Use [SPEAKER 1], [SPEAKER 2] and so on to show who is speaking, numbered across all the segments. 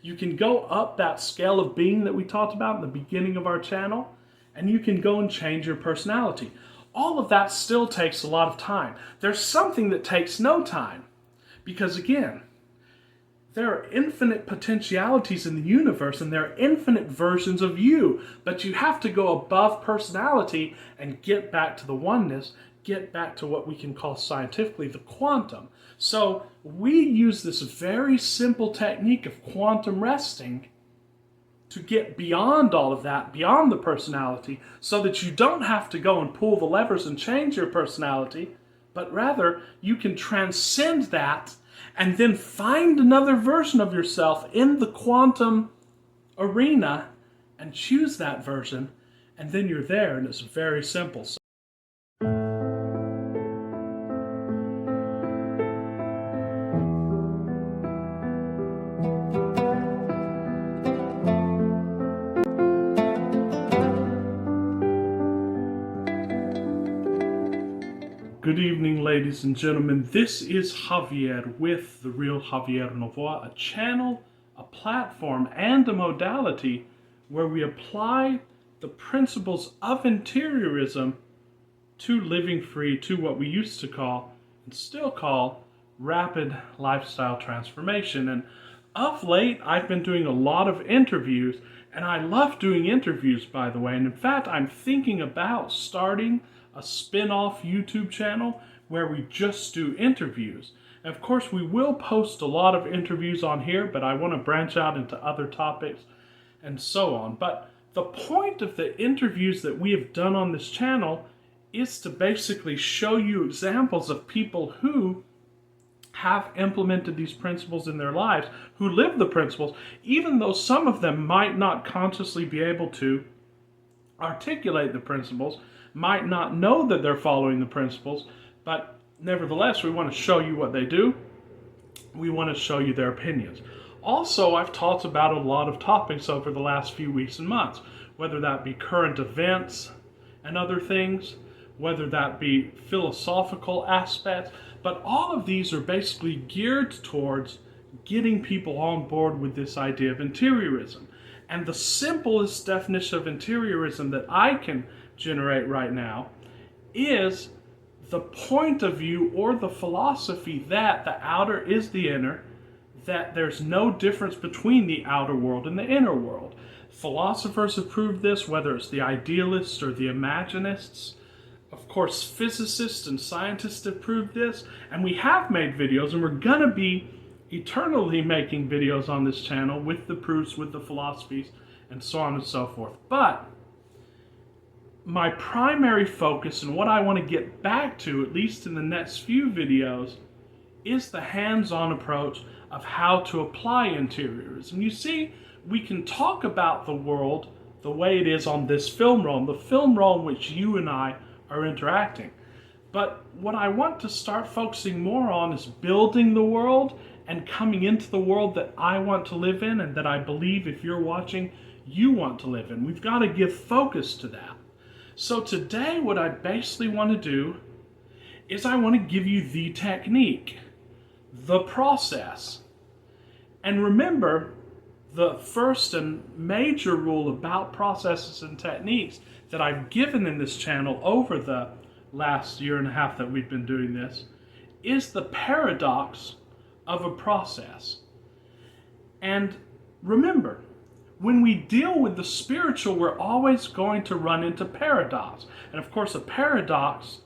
[SPEAKER 1] You can go up that scale of being that we talked about in the beginning of our channel, and you can go and change your personality. All of that still takes a lot of time. There's something that takes no time, because again, there are infinite potentialities in the universe and there are infinite versions of you, but you have to go above personality and get back to the oneness, get back to what we can call scientifically the quantum. So we use this very simple technique of quantum resting to get beyond all of that, beyond the personality, so that you don't have to go and pull the levers and change your personality, but rather you can transcend that and then find another version of yourself in the quantum arena and choose that version, and then you're there, and it's very simple. Good evening, ladies and gentlemen. This is Javier with The Real Javier Novoa, a channel, a platform, and a modality where we apply the principles of interiorism to living free, to what we used to call, and still call, rapid lifestyle transformation. And of late, I've been doing a lot of interviews, and I love doing interviews, by the way. And in fact, I'm thinking about starting a spin-off YouTube channel where we just do interviews. And of course, we will post a lot of interviews on here, but I want to branch out into other topics and so on. But the point of the interviews that we have done on this channel is to basically show you examples of people who have implemented these principles in their lives, who live the principles, even though some of them might not consciously be able to articulate the principles, might not know that they're following the principles, but nevertheless, we want to show you what they do. We want to show you their opinions. Also, I've talked about a lot of topics over the last few weeks and months, whether that be current events and other things, whether that be philosophical aspects, but all of these are basically geared towards getting people on board with this idea of interiorism. And the simplest definition of interiorism that I can generate right now is the point of view or the philosophy that the outer is the inner, that there's no difference between the outer world and the inner world. Philosophers have proved this, whether it's the idealists or the imaginists. Of course, physicists and scientists have proved this, and we have made videos, and we're going to be eternally making videos on this channel with the proofs, with the philosophies, and so on and so forth. But my primary focus and what I want to get back to, at least in the next few videos, is the hands-on approach of how to apply interiorism. You see, we can talk about the world the way it is on this film roll, the film roll in which you and I are interacting. But what I want to start focusing more on is building the world and coming into the world that I want to live in and that I believe, if you're watching, you want to live in. We've got to give focus to that. So today, what I basically want to do is I want to give you the technique, the process. And remember, the first and major rule about processes and techniques that I've given in this channel over the last year and a half that we've been doing this is the paradox of a process. And remember, when we deal with the spiritual, we're always going to run into paradox. And of course, a paradox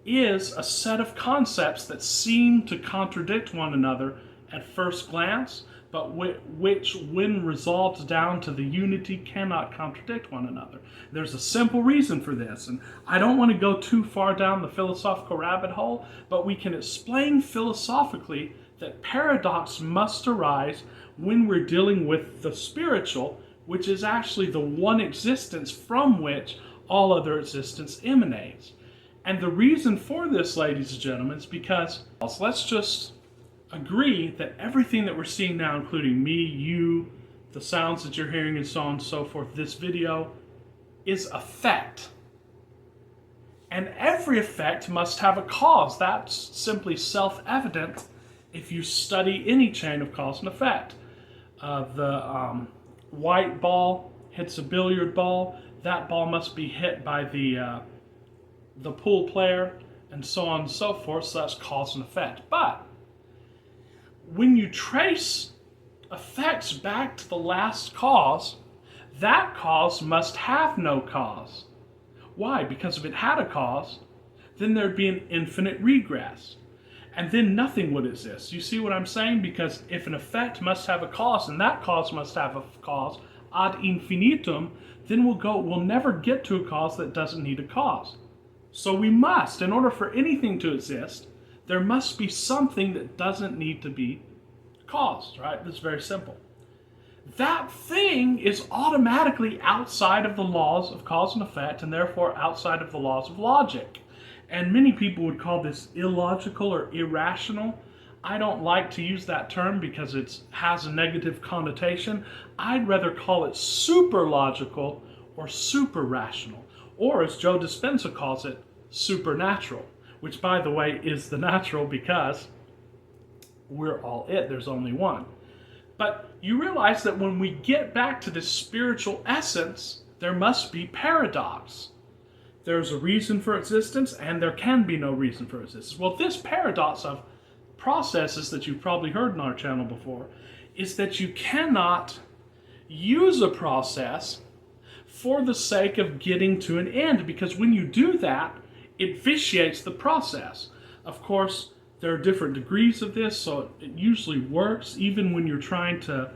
[SPEAKER 1] is a set of concepts that seem to contradict one another at first glance, but which, when resolved down to the unity, cannot contradict one another. There's a simple reason for this, and I don't want to go too far down the philosophical rabbit hole, but we can explain philosophically that paradox must arise when we're dealing with the spiritual, which is actually the one existence from which all other existence emanates. And the reason for this, ladies and gentlemen, is because let's just agree that everything that we're seeing now, including me, you, the sounds that you're hearing, and so on and so forth, this video, is effect. And every effect must have a cause. That's simply self-evident if you study any chain of cause and effect. the white ball hits a billiard ball, that ball must be hit by the pool player, and so on and so forth. So that's cause and effect. But when you trace effects back to the last cause, that cause must have no cause. Why? Because if it had a cause, then there'd be an infinite regress. And then nothing would exist. You see what I'm saying? Because if an effect must have a cause, and that cause must have a cause ad infinitum, then we'll never get to a cause that doesn't need a cause. So we must, in order for anything to exist, there must be something that doesn't need to be caused, right? That's very simple. That thing is automatically outside of the laws of cause and effect, and therefore outside of the laws of logic. And many people would call this illogical or irrational. I don't like to use that term because it has a negative connotation. I'd rather call it super logical or super rational, or as Joe Dispenza calls it, supernatural, which by the way is the natural because we're all it. There's only one. But you realize that when we get back to this spiritual essence, there must be paradox. There's a reason for existence, and there can be no reason for existence. Well, this paradox of processes that you've probably heard on our channel before is that you cannot use a process for the sake of getting to an end, because when you do that, it vitiates the process. Of course, there are different degrees of this, so it usually works. Even when you're trying to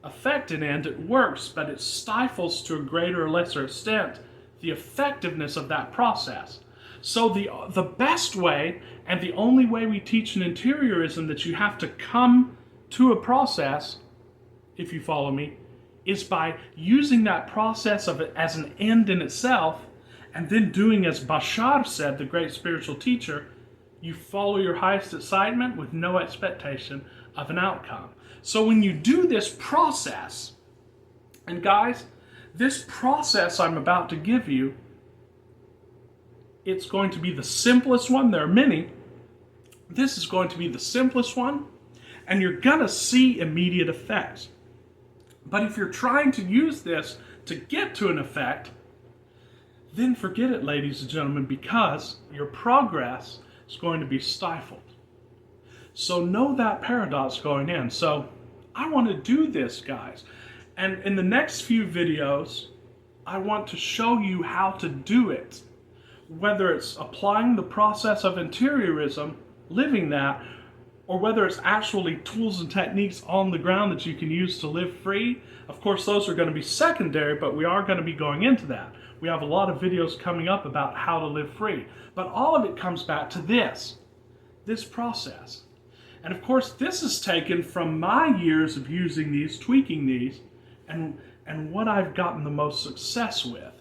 [SPEAKER 1] affect an end, it works, but it stifles to a greater or lesser extent the effectiveness of that process. So the best way, and the only way we teach in interiorism that you have to come to a process, if you follow me, is by using that process of it as an end in itself, and then doing as Bashar said, the great spiritual teacher, you follow your highest excitement with no expectation of an outcome. So when you do this process, and guys, this process I'm about to give you, it's going to be the simplest one. There are many. This is going to be the simplest one, and you're going to see immediate effects. But if you're trying to use this to get to an effect, then forget it, ladies and gentlemen, because your progress is going to be stifled. So know that paradox going in. So I want to do this, guys. And in the next few videos, I want to show you how to do it. Whether it's applying the process of interiorism, living that, or whether it's actually tools and techniques on the ground that you can use to live free. Of course, those are going to be secondary, but we are going to be going into that. We have a lot of videos coming up about how to live free. But all of it comes back to this process. And of course, this is taken from my years of using these, tweaking these, and what I've gotten the most success with.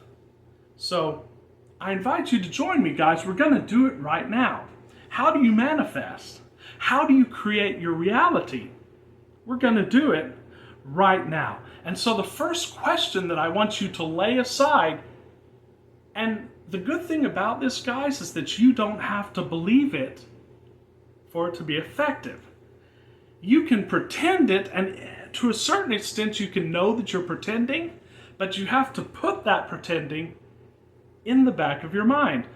[SPEAKER 1] So I invite you to join me, guys. We're going to do it right now. How do you manifest? How do you create your reality? We're going to do it right now. And so the first question that I want you to lay aside, and the good thing about this, guys, is that you don't have to believe it for it to be effective. You can pretend it, and to a certain extent you can know that you're pretending, but you have to put that pretending in the back of your mind.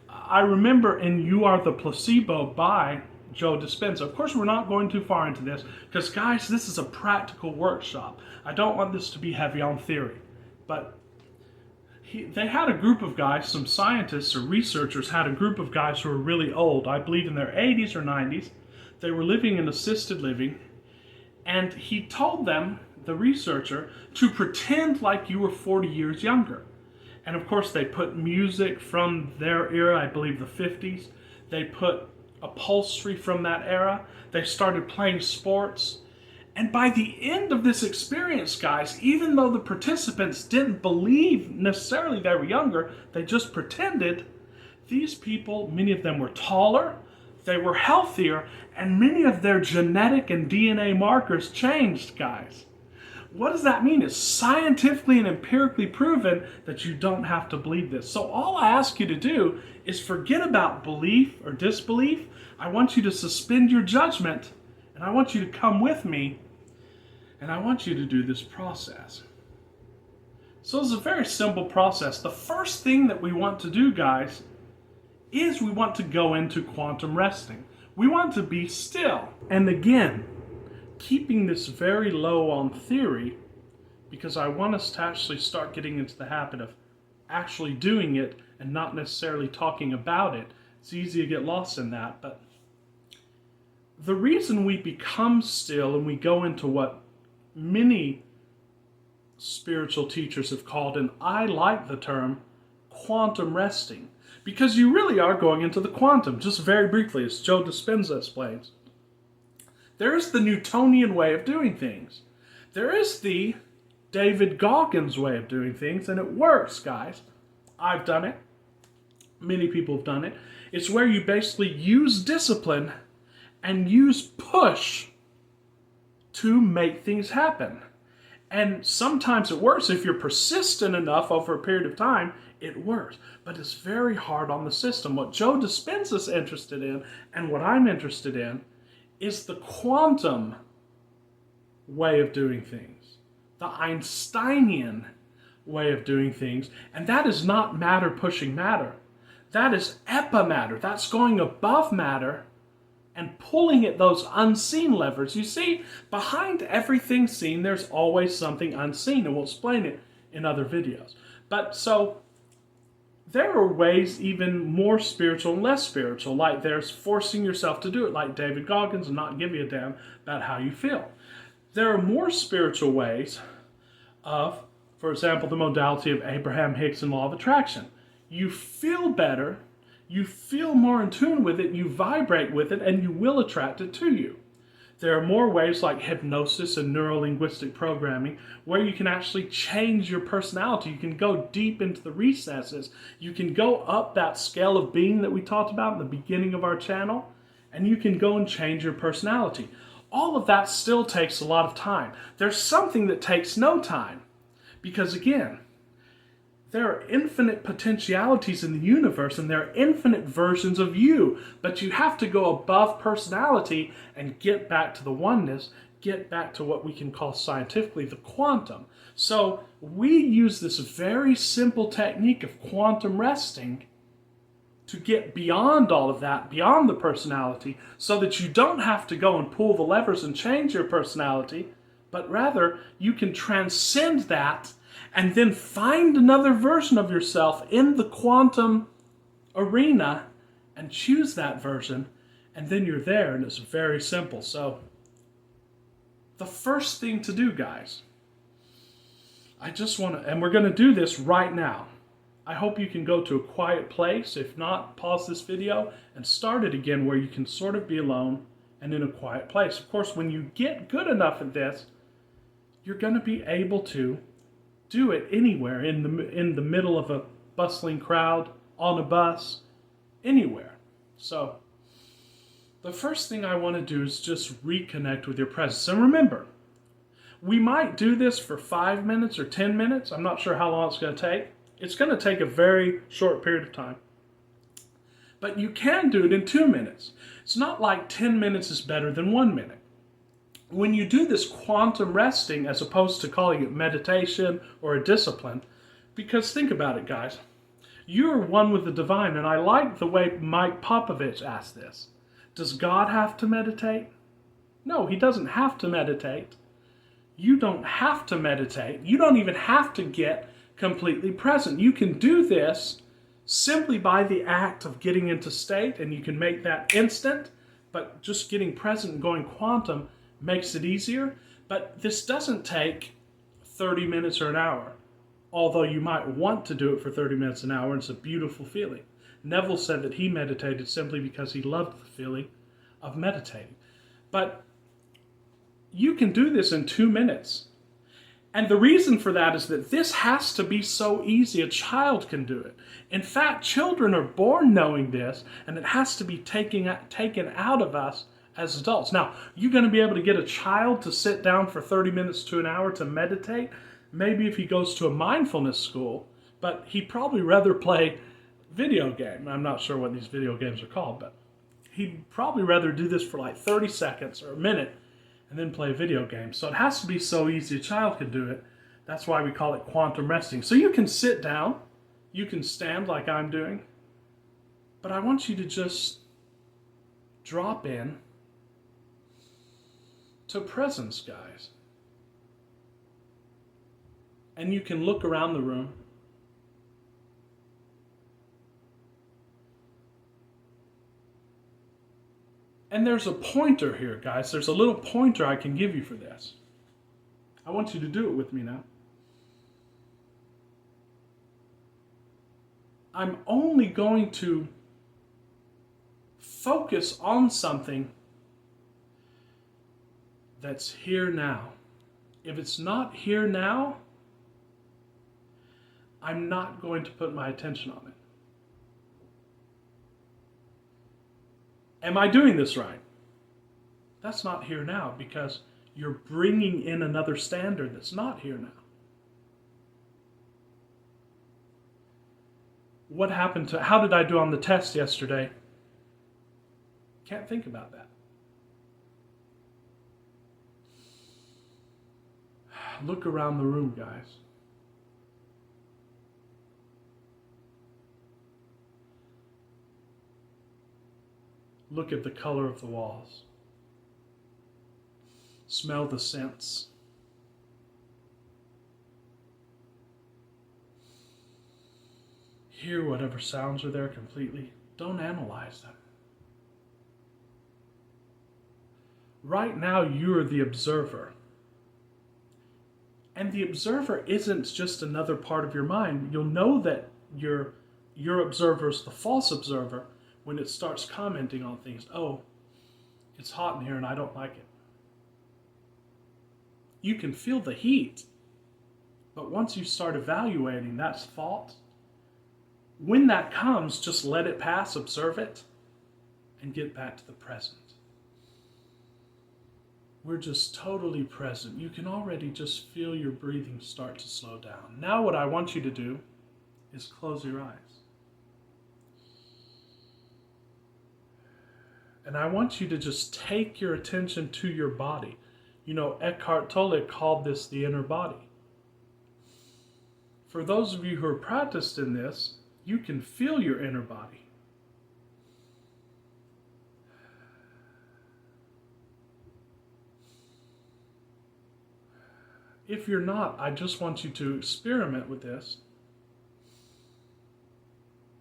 [SPEAKER 1] I remember in You Are the Placebo by Joe Dispenza. Of course, we're not going too far into this because, guys, this is a practical workshop. I don't want this to be heavy on theory. But they had a group of guys, some scientists or researchers had a group of guys who were really old, I believe in their 80s or 90s. They were living in assisted living. And he told them, the researcher, to pretend like you were 40 years younger. And of course, they put music from their era, I believe the 50s. They put upholstery from that era. They started playing sports. And by the end of this experience, guys, even though the participants didn't believe necessarily they were younger, they just pretended, these people, many of them were taller, they were healthier, and many of their genetic and DNA markers changed, guys. What does that mean? It's scientifically and empirically proven that you don't have to believe this. So all I ask you to do is forget about belief or disbelief. I want you to suspend your judgment, and I want you to come with me And I want you to do this process. So it's a very simple process. The first thing that we want to do, guys, is we want to go into quantum resting. We want to be still. And again, keeping this very low on theory, because I want us to actually start getting into the habit of actually doing it and not necessarily talking about it. It's easy to get lost in that, but the reason we become still and we go into what many spiritual teachers have called, and I like the term, quantum resting, because you really are going into the quantum. Just very briefly, as Joe Dispenza explains, there is the Newtonian way of doing things. There is the David Goggins way of doing things, and it works, guys. I've done it. Many people have done it. It's where you basically use discipline and use push to make things happen. And sometimes it works. If you're persistent enough over a period of time, it works. But it's very hard on the system. What Joe Dispenza is interested in, and what I'm interested in, is the quantum way of doing things. The Einsteinian way of doing things. And that is not matter pushing matter. That is epimatter. That's going above matter and pulling at those unseen levers. You see, behind everything seen, there's always something unseen, and we'll explain it in other videos. But so, there are ways even more spiritual and less spiritual, like there's forcing yourself to do it, like David Goggins, and not give you a damn about how you feel. There are more spiritual ways of, for example, the modality of Abraham Hicks and Law of Attraction. You feel better, you feel more in tune with it, you vibrate with it, and you will attract it to you. There are more ways like hypnosis and neuro-linguistic programming where you can actually change your personality. You can go deep into the recesses. You can go up that scale of being that we talked about in the beginning of our channel, and you can go and change your personality. All of that still takes a lot of time. There's something that takes no time, because again, there are infinite potentialities in the universe, and there are infinite versions of you, but you have to go above personality and get back to the oneness, get back to what we can call scientifically the quantum. So we use this very simple technique of quantum resting to get beyond all of that, beyond the personality, so that you don't have to go and pull the levers and change your personality, but rather you can transcend that and then find another version of yourself in the quantum arena and choose that version, and then you're there, and it's very simple. So the first thing to do, guys, I just want to, and we're going to do this right now. I hope you can go to a quiet place. If not, pause this video and start it again where you can sort of be alone and in a quiet place. Of course, when you get good enough at this, you're going to be able to do it anywhere, in the middle of a bustling crowd, on a bus, anywhere. So the first thing I want to do is just reconnect with your presence. And remember, we might do this for 5 minutes or 10 minutes. I'm not sure how long it's going to take. It's going to take a very short period of time. But you can do it in 2 minutes. It's not like 10 minutes is better than 1 minute. When you do this quantum resting, as opposed to calling it meditation or a discipline, because think about it, guys. You're one with the divine, and I like the way Mike Popovich asked this. Does God have to meditate? No, he doesn't have to meditate. You don't have to meditate. You don't even have to get completely present. You can do this simply by the act of getting into state, and you can make that instant, but just getting present and going quantum makes it easier. But this doesn't take 30 minutes or an hour, although you might want to do it for 30 minutes an hour. It's a beautiful feeling. Neville said that he meditated simply because he loved the feeling of meditating. But you can do this in 2 minutes. And the reason for that is that this has to be so easy a child can do it. In fact, children are born knowing this, and it has to be taken out of us as adults. Now, you're going to be able to get a child to sit down for 30 minutes to an hour to meditate, maybe if he goes to a mindfulness school, but he'd probably rather play video game. I'm not sure what these video games are called, but he'd probably rather do this for like 30 seconds or a minute, and then play a video game. So it has to be so easy a child can do it. That's why we call it quantum resting. So you can sit down, you can stand like I'm doing, but I want you to just drop in to presence, guys. And you can look around the room. And there's a pointer here, guys. There's a little pointer I can give you for this. I want you to do it with me now. I'm only going to focus on something that's here now. If it's not here now, I'm not going to put my attention on it. Am I doing this right? That's not here now because you're bringing in another standard that's not here now. What happened to, how did I do on the test yesterday? Can't think about that. Look around the room, guys. Look at the color of the walls. Smell the scents. Hear whatever sounds are there completely. Don't analyze them. Right now, you're the observer. And the observer isn't just another part of your mind. You'll know that your observer is the false observer when it starts commenting on things. Oh, it's hot in here and I don't like it. You can feel the heat, but once you start evaluating, that's fault. When that comes, just let it pass, observe it, and get back to the present. We're just totally present. You can already just feel your breathing start to slow down. Now what I want you to do is close your eyes. And I want you to just take your attention to your body. You know, Eckhart Tolle called this the inner body. For those of you who are practiced in this, you can feel your inner body. If you're not, I just want you to experiment with this.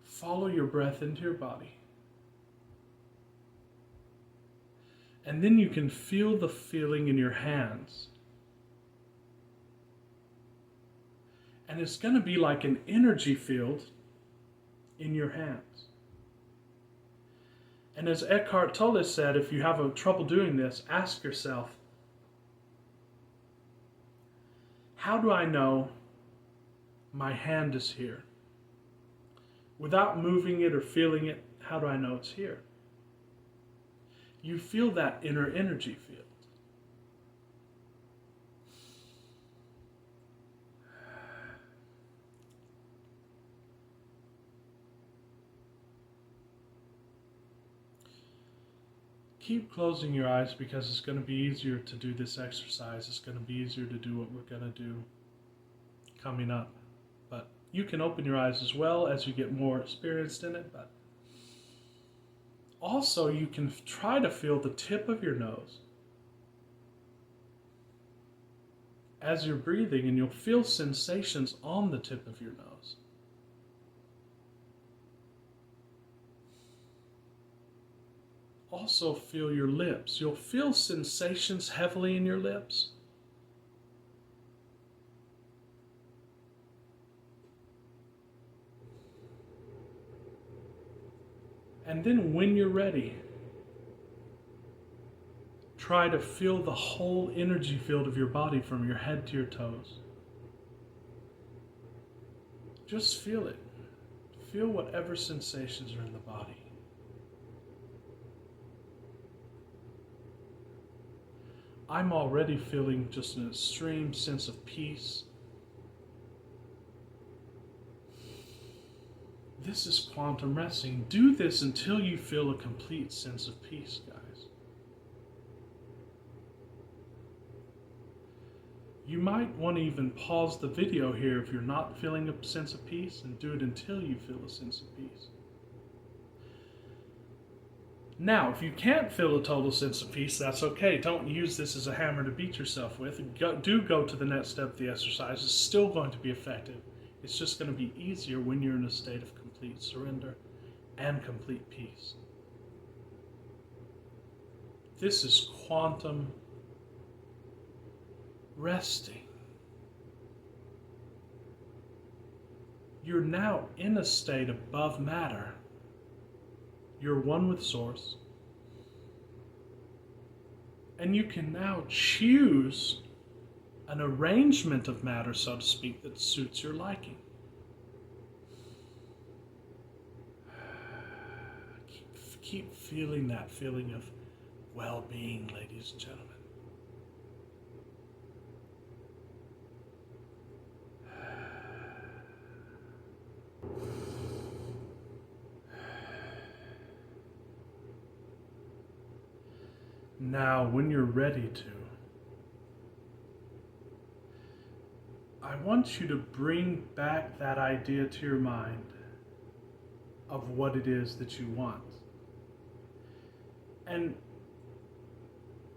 [SPEAKER 1] Follow your breath into your body. And then you can feel the feeling in your hands. And it's going to be like an energy field in your hands. And as Eckhart Tolle said, if you have trouble doing this, ask yourself, how do I know my hand is here? Without moving it or feeling it, how do I know it's here? You feel that inner energy field. Keep closing your eyes because it's going to be easier to do this exercise. It's going to be easier to do what we're going to do coming up. But you can open your eyes as well as you get more experienced in it. But also, you can try to feel the tip of your nose as you're breathing, and you'll feel sensations on the tip of your nose. Also feel your lips. You'll feel sensations heavily in your lips. And then when you're ready, try to feel the whole energy field of your body from your head to your toes. Just feel it. Feel whatever sensations are in the body. I'm already feeling just an extreme sense of peace. This is quantum resting. Do this until you feel a complete sense of peace, guys. You might want to even pause the video here if you're not feeling a sense of peace, and do it until you feel a sense of peace. Now, if you can't feel a total sense of peace, that's okay. Don't use this as a hammer to beat yourself with. Do go to the next step of the exercise. It's still going to be effective. It's just going to be easier when you're in a state of complete surrender and complete peace. This is quantum resting. You're now in a state above matter. You're one with Source. And you can now choose an arrangement of matter, so to speak, that suits your liking. Keep feeling that feeling of well-being, ladies and gentlemen. Now, when you're ready to, I want you to bring back that idea to your mind of what it is that you want. And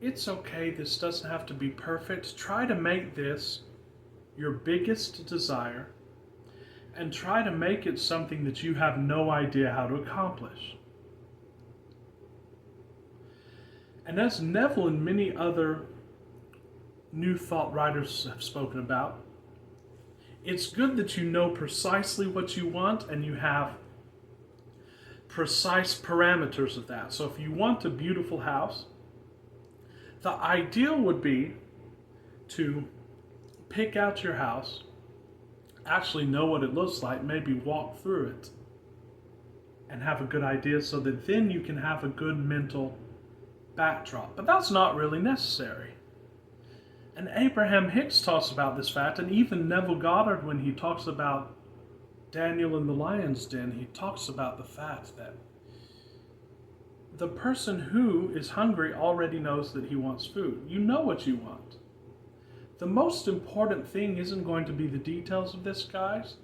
[SPEAKER 1] it's okay, this doesn't have to be perfect. Try to make this your biggest desire, and try to make it something that you have no idea how to accomplish. And as Neville and many other New Thought writers have spoken about, it's good that you know precisely what you want and you have precise parameters of that. So if you want a beautiful house, the ideal would be to pick out your house, actually know what it looks like, maybe walk through it, and have a good idea so that then you can have a good mental backdrop. But that's not really necessary. And Abraham Hicks talks about this fact, and even Neville Goddard, when he talks about Daniel in the lion's den, he talks about the fact that the person who is hungry already knows that he wants food. You know what you want. The most important thing isn't going to be the details of this, guys.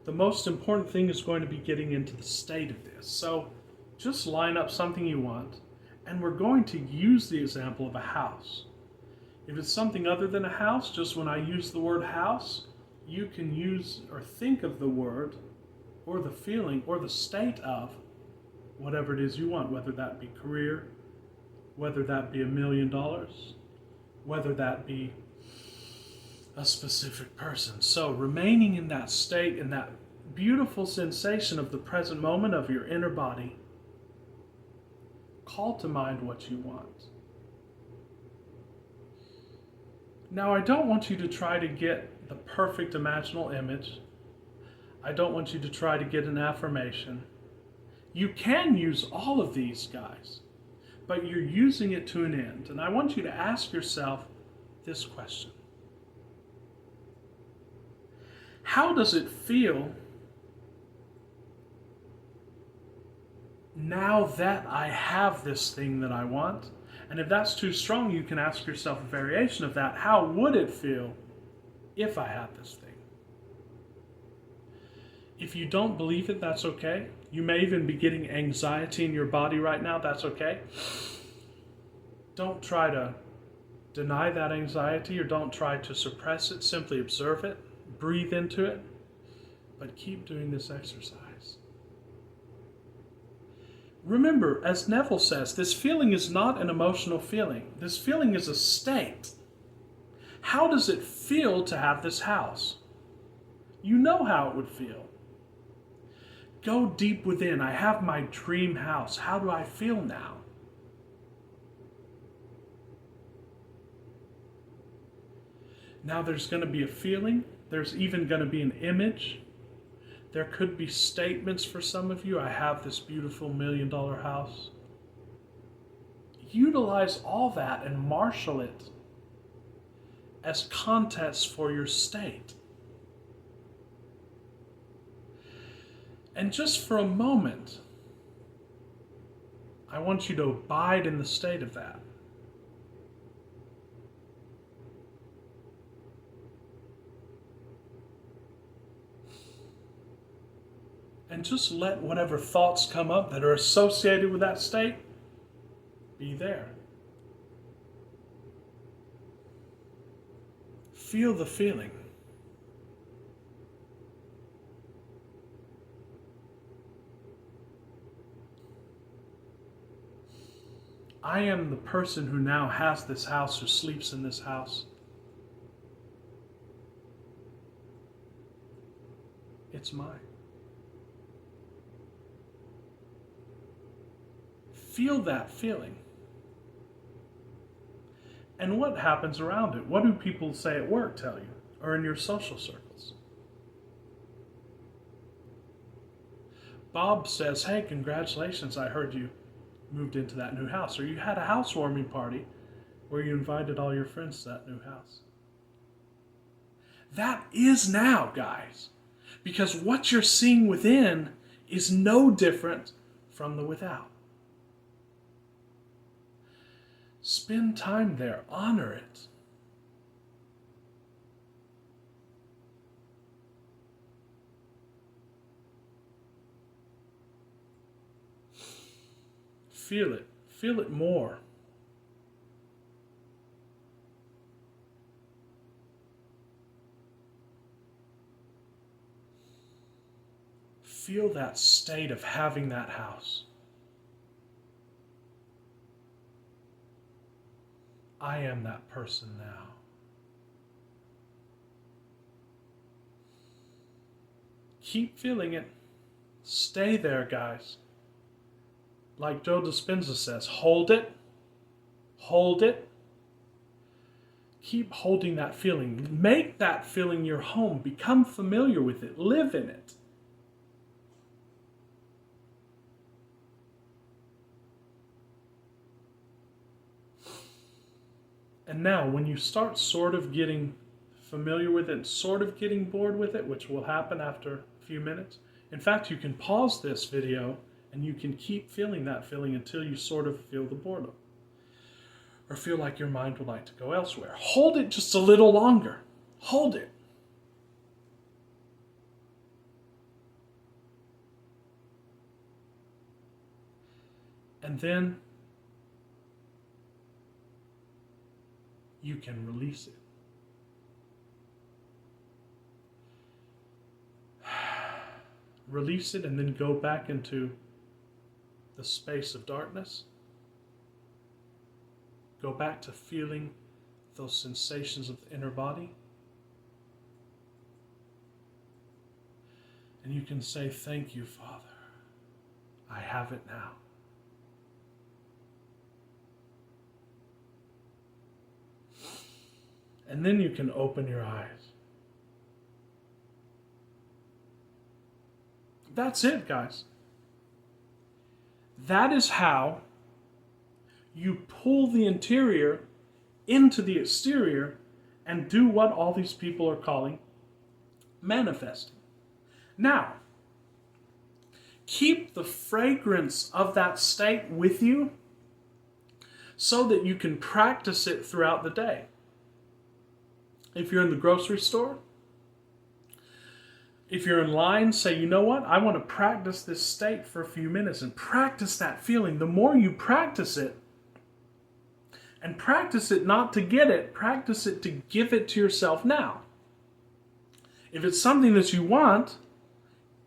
[SPEAKER 1] The most important thing is going to be getting into the state of this. So just line up something you want, and we're going to use the example of a house. If it's something other than a house, just when I use the word house, you can use or think of the word or the feeling or the state of whatever it is you want, whether that be career, whether that be $1 million, whether that be a specific person. So remaining in that state, in that beautiful sensation of the present moment of your inner body, call to mind what you want. Now, I don't want you to try to get the perfect imaginal image. I don't want you to try to get an affirmation. You can use all of these, guys, but you're using it to an end. And I want you to ask yourself this question. How does it feel now that I have this thing that I want? And if that's too strong, you can ask yourself a variation of that. How would it feel if I had this thing? If you don't believe it, that's okay. You may even be getting anxiety in your body right now. That's okay. Don't try to deny that anxiety or don't try to suppress it. Simply observe it, breathe into it, but keep doing this exercise. Remember, as Neville says, this feeling is not an emotional feeling. This feeling is a state. How does it feel to have this house? You know how it would feel. Go deep within. I have my dream house. How do I feel now? Now there's going to be a feeling. There's even going to be an image. There could be statements for some of you. I have this beautiful $1 million house. Utilize all that and marshal it as context for your state. And just for a moment, I want you to abide in the state of that. And just let whatever thoughts come up that are associated with that state be there. Feel the feeling. I am the person who now has this house, who sleeps in this house. It's mine. Feel that feeling. And what happens around it? What do people say at work tell you, or in your social circles? Bob says, hey, congratulations, I heard you moved into that new house. Or you had a housewarming party where you invited all your friends to that new house. That is now, guys. Because what you're seeing within is no different from the without. Spend time there. Honor it. Feel it. Feel it more. Feel that state of having that house. I am that person now. Keep feeling it. Stay there, guys. Like Joe Dispenza says, hold it. Hold it. Keep holding that feeling. Make that feeling your home. Become familiar with it. Live in it. And now, when you start sort of getting familiar with it, sort of getting bored with it, which will happen after a few minutes, in fact, you can pause this video and you can keep feeling that feeling until you sort of feel the boredom or feel like your mind would like to go elsewhere. Hold it just a little longer. Hold it. And then you can release it. Release it and then go back into the space of darkness. Go back to feeling those sensations of the inner body. And you can say, thank you, Father. I have it now. And then you can open your eyes. That's it, guys. That is how you pull the interior into the exterior and do what all these people are calling manifesting. Now, keep the fragrance of that state with you so that you can practice it throughout the day. If you're in the grocery store, if you're in line, say, you know what? I want to practice this state for a few minutes and practice that feeling. The more you practice it, and practice it not to get it, practice it to give it to yourself now. If it's something that you want,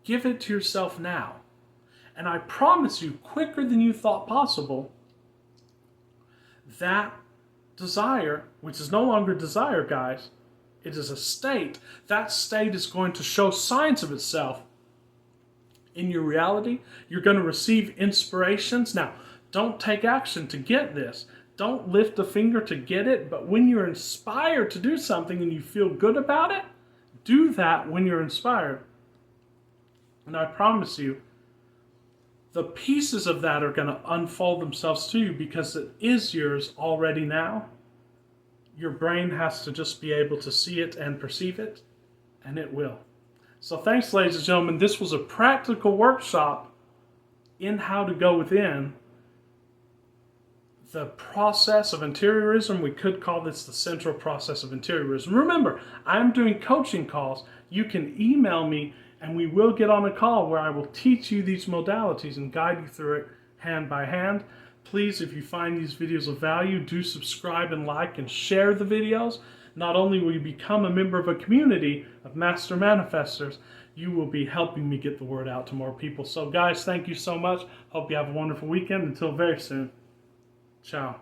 [SPEAKER 1] give it to yourself now. And I promise you, quicker than you thought possible, that desire, which is no longer desire, guys, it is a state. That state is going to show signs of itself in your reality. You're going to receive inspirations. Now, don't take action to get this. Don't lift a finger to get it. But when you're inspired to do something and you feel good about it, do that when you're inspired. And I promise you, the pieces of that are going to unfold themselves to you because it is yours already now. Your brain has to just be able to see it and perceive it, and it will. So thanks, ladies and gentlemen. This was a practical workshop in how to go within the process of interiorism. We could call this the central process of interiorism. Remember, I'm doing coaching calls. You can email me and we will get on a call where I will teach you these modalities and guide you through it hand by hand. Please, if you find these videos of value, do subscribe and like and share the videos. Not only will you become a member of a community of Master Manifestors, you will be helping me get the word out to more people. So guys, thank you so much. Hope you have a wonderful weekend. Until very soon. Ciao.